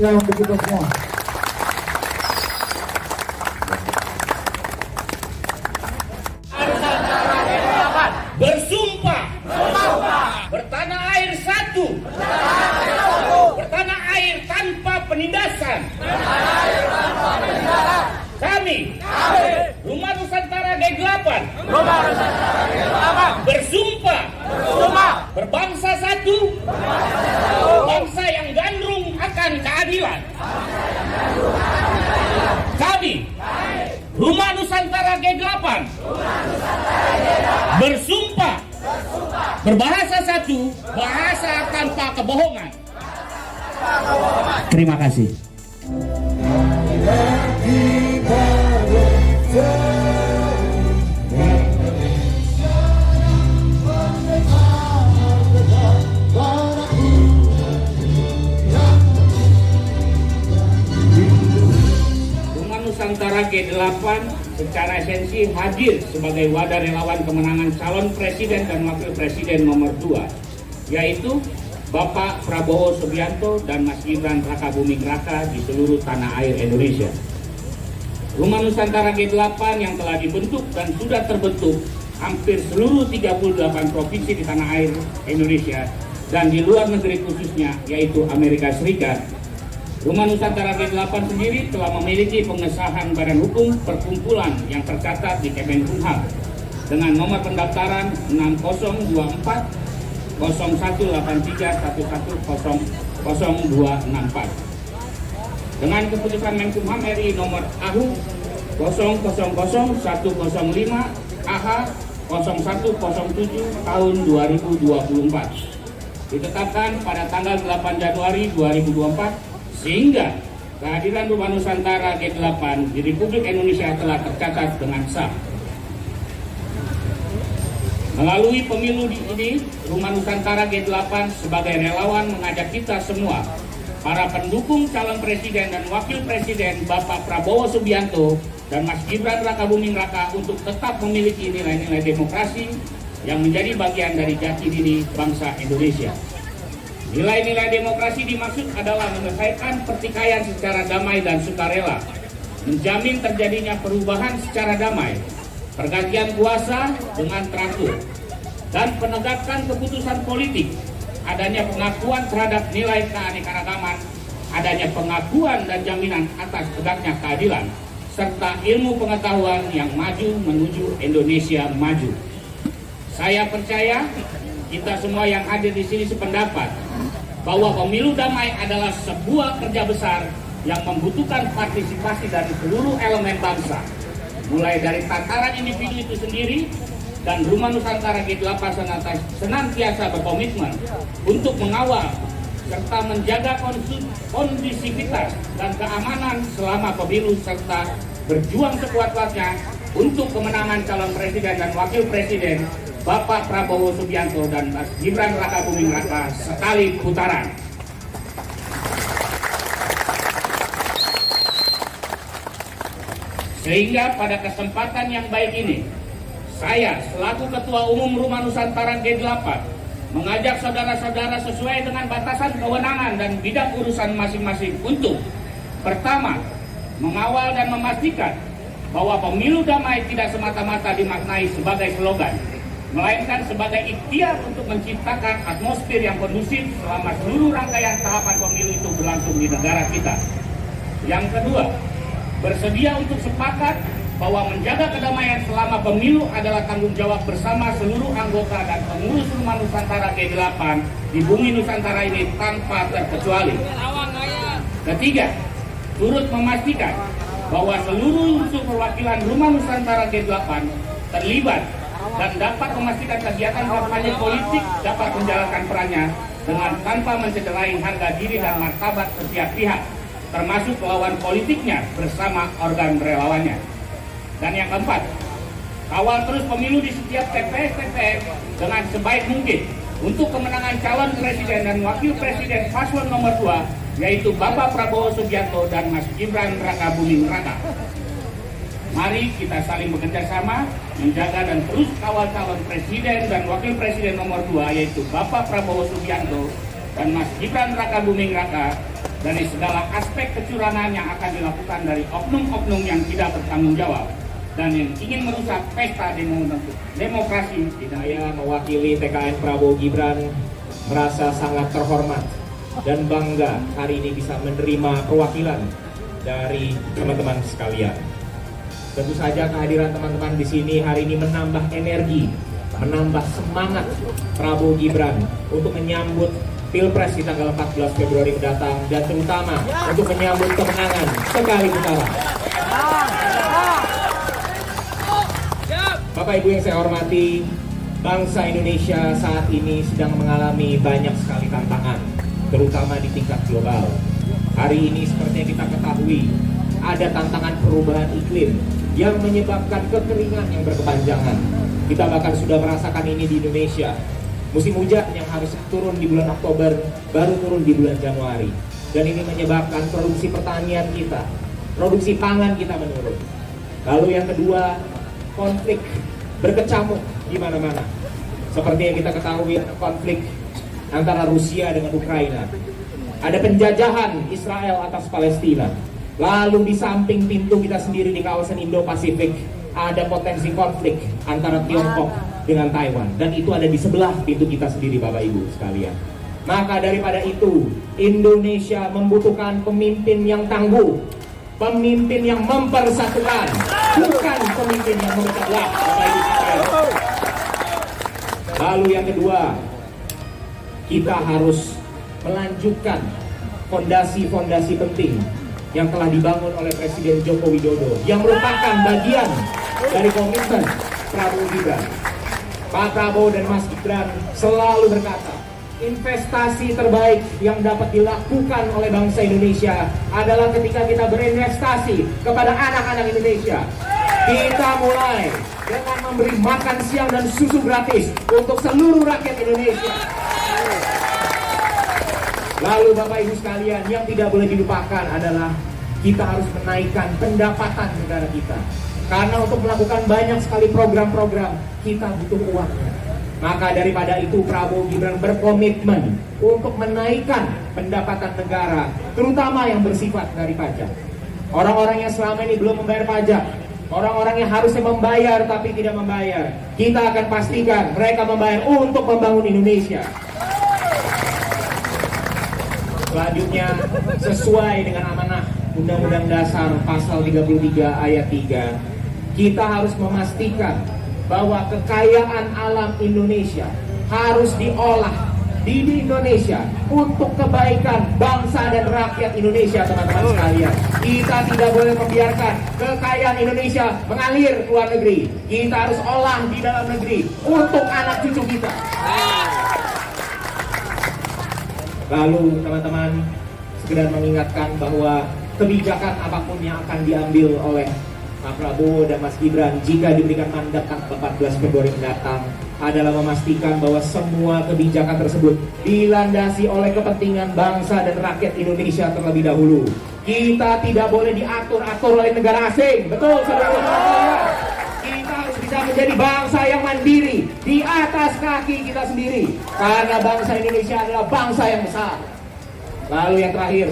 Silakan untuk kita semua. Bersumpah bertanah air satu, bertanah air tanpa penindasan. Kami Rumah Nusantara G8 bersumpah berbangsa satu, bangsa yang gandrung akan keadilan. Kami Rumah Nusantara G8 bersumpah berbahasa satu, bahasa tanpa kebohongan. Terima kasih. Rumah Nusantara G8 secara esensi hadir sebagai wadah relawan kemenangan calon presiden dan wakil presiden nomor 2, yaitu Bapak Prabowo Subianto dan Mas Gibran Rakabuming Raka di seluruh tanah air Indonesia. Rumah Nusantara G8 yang telah dibentuk dan sudah terbentuk hampir seluruh 38 provinsi di tanah air Indonesia dan di luar negeri khususnya, yaitu Amerika Serikat. Rumah Nusantara G8 sendiri telah memiliki pengesahan badan hukum perkumpulan yang tercatat di Kemenkumham dengan nomor pendaftaran 6024 0183110024. Dengan keputusan Menkumham RI nomor AHU 000105 AH 0107 tahun 2024 ditetapkan pada tanggal 8 Januari 2024, sehingga kehadiran Rumah Nusantara G8 di Republik Indonesia telah tercatat dengan sah. Melalui pemilu ini, Rumah Nusantara G8 sebagai relawan mengajak kita semua, para pendukung calon presiden dan wakil presiden Bapak Prabowo Subianto dan Mas Gibran Rakabuming Raka untuk tetap memiliki nilai-nilai demokrasi yang menjadi bagian dari jati diri bangsa Indonesia. Nilai-nilai demokrasi dimaksud adalah menyelesaikan pertikaian secara damai dan sukarela, menjamin terjadinya perubahan secara damai, pergantian kuasa dengan teratur, dan penegakan keputusan politik, adanya pengakuan terhadap nilai keanekaragaman, adanya pengakuan dan jaminan atas tegaknya keadilan, serta ilmu pengetahuan yang maju menuju Indonesia maju. Saya percaya kita semua yang hadir di sini sependapat bahwa pemilu damai adalah sebuah kerja besar yang membutuhkan partisipasi dari seluruh elemen bangsa, mulai dari tataran individu itu sendiri, dan Rumah Nusantara G8 senantiasa berkomitmen untuk mengawal serta menjaga kondusivitas dan keamanan selama pemilu, serta berjuang sekuat-kuatnya untuk kemenangan calon presiden dan wakil presiden Bapak Prabowo Subianto dan Mas Gibran Rakabuming Raka sekali putaran. Sehingga pada kesempatan yang baik ini, saya selaku Ketua Umum Rumah Nusantara G8 mengajak saudara-saudara sesuai dengan batasan kewenangan dan bidang urusan masing-masing untuk pertama, mengawal dan memastikan bahwa pemilu damai tidak semata-mata dimaknai sebagai slogan, melainkan sebagai ikhtiar untuk menciptakan atmosfer yang kondusif selama seluruh rangkaian tahapan pemilu itu berlangsung di negara kita. Yang kedua, bersedia untuk sepakat bahwa menjaga kedamaian selama pemilu adalah tanggung jawab bersama seluruh anggota dan pengurus Rumah Nusantara G8 di bumi Nusantara ini tanpa terkecuali. Ketiga, turut memastikan bahwa seluruh unsur perwakilan Rumah Nusantara G8 terlibat dan dapat memastikan kegiatan kampanye politik dapat menjalankan perannya dengan tanpa mencederai harga diri dan martabat setiap pihak, termasuk lawan politiknya bersama organ relawannya. Dan yang keempat, kawal terus pemilu di setiap TPS-TPS dengan sebaik mungkin untuk kemenangan calon presiden dan wakil presiden paslon nomor 2, yaitu Bapak Prabowo Subianto dan Mas Gibran Rakabuming Raka. Mari kita saling bekerja sama menjaga dan terus kawal calon presiden dan wakil presiden nomor 2, yaitu Bapak Prabowo Subianto dan Mas Gibran Rakabuming Raka, dari segala aspek kecurangan yang akan dilakukan dari oknum-oknum yang tidak bertanggung jawab dan yang ingin merusak pesta demokrasi. Saya mewakili TKN Prabowo Gibran merasa sangat terhormat dan bangga hari ini bisa menerima perwakilan dari teman-teman sekalian. Tentu saja kehadiran teman-teman di sini hari ini menambah energi, menambah semangat Prabowo Gibran untuk menyambut Pilpres di tanggal 14 Februari mendatang dan terutama untuk menyambut kemenangan sekali putaran. Bapak Ibu yang saya hormati, bangsa Indonesia saat ini sedang mengalami banyak sekali tantangan, terutama di tingkat global. Hari ini seperti yang kita ketahui, ada tantangan perubahan iklim yang menyebabkan kekeringan yang berkepanjangan. Kita bahkan sudah merasakan ini di Indonesia. Musim hujan yang harus turun di bulan Oktober baru turun di bulan Januari. Dan ini menyebabkan produksi pertanian kita, produksi pangan kita menurun. Lalu yang kedua, konflik berkecamuk di mana-mana. Seperti yang kita ketahui, konflik antara Rusia dengan Ukraina. Ada penjajahan Israel atas Palestina. Lalu di samping pintu kita sendiri di kawasan Indo-Pasifik ada potensi konflik antara Tiongkok dengan Taiwan, dan itu ada di sebelah pintu kita sendiri, Bapak Ibu sekalian. Maka daripada itu, Indonesia membutuhkan pemimpin yang tangguh, pemimpin yang mempersatukan, bukan pemimpin yang memecah belah, Bapak Ibu sekalian. Lalu yang kedua, kita harus melanjutkan fondasi-fondasi penting yang telah dibangun oleh Presiden Joko Widodo yang merupakan bagian dari komitmen Prabowo Gibran. Pak Prabowo dan Mas Gibran selalu berkata, investasi terbaik yang dapat dilakukan oleh bangsa Indonesia adalah ketika kita berinvestasi kepada anak-anak Indonesia. Kita mulai dengan memberi makan siang dan susu gratis untuk seluruh rakyat Indonesia. Lalu Bapak Ibu sekalian, yang tidak boleh dilupakan adalah kita harus menaikkan pendapatan negara kita. Karena untuk melakukan banyak sekali program-program, kita butuh uangnya. Maka daripada itu Prabowo Gibran berkomitmen untuk menaikkan pendapatan negara, terutama yang bersifat dari pajak. Orang-orang yang selama ini belum membayar pajak, orang-orang yang harusnya membayar tapi tidak membayar, kita akan pastikan mereka membayar untuk membangun Indonesia. Selanjutnya, sesuai dengan amanah Undang-Undang Dasar Pasal 33 Ayat 3, kita harus memastikan bahwa kekayaan alam Indonesia harus diolah di Indonesia untuk kebaikan bangsa dan rakyat Indonesia, teman-teman sekalian. Kita tidak boleh membiarkan kekayaan Indonesia mengalir ke luar negeri. Kita harus olah di dalam negeri untuk anak cucu kita. Lalu teman-teman, sekedar mengingatkan bahwa kebijakan apapun yang akan diambil oleh Pak Prabowo dan Mas Gibran jika diberikan mandat tanggal 14 Februari mendatang adalah memastikan bahwa semua kebijakan tersebut dilandasi oleh kepentingan bangsa dan rakyat Indonesia terlebih dahulu. Kita tidak boleh diatur-atur oleh negara asing. Betul, saudara-saudara. Kita harus bisa menjadi bangsa yang mandiri di atas kaki kita sendiri. Karena bangsa Indonesia adalah bangsa yang besar. Lalu yang terakhir,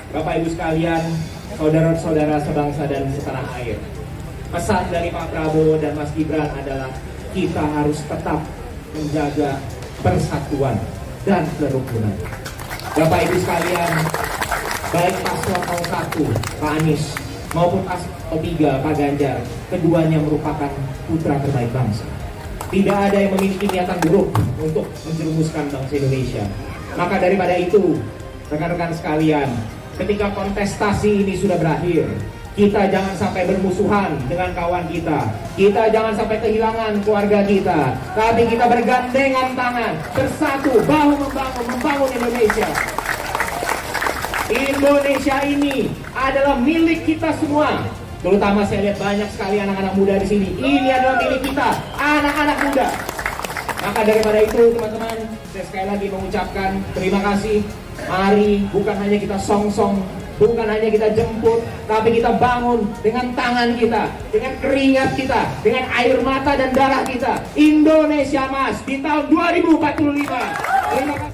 Bapak Ibu sekalian, saudara-saudara sebangsa dan setanah air, pesan dari Pak Prabowo dan Mas Gibran adalah kita harus tetap menjaga persatuan dan kerukunan. Bapak Ibu sekalian, baik paslon 01 Pak Anies maupun paslon 03 Pak Ganjar, keduanya merupakan putra terbaik bangsa. Tidak ada yang memiliki niatan buruk untuk menjerumuskan bangsa Indonesia. Maka daripada itu, rekan-rekan sekalian, ketika kontestasi ini sudah berakhir, kita jangan sampai bermusuhan dengan kawan kita. Kita jangan sampai kehilangan keluarga kita. Tapi kita bergandengan tangan, bersatu, bahu-membahu, membangun Indonesia. Indonesia ini adalah milik kita semua. Terutama saya lihat banyak sekali anak-anak muda di sini. Ini adalah milik kita, anak-anak muda. Maka daripada itu teman-teman, saya sekali lagi mengucapkan terima kasih. Mari bukan hanya kita song-song, bukan hanya kita jemput, tapi kita bangun dengan tangan kita, dengan keringat kita, dengan air mata dan darah kita. Indonesia Mas di tahun 2045. Terima kasih.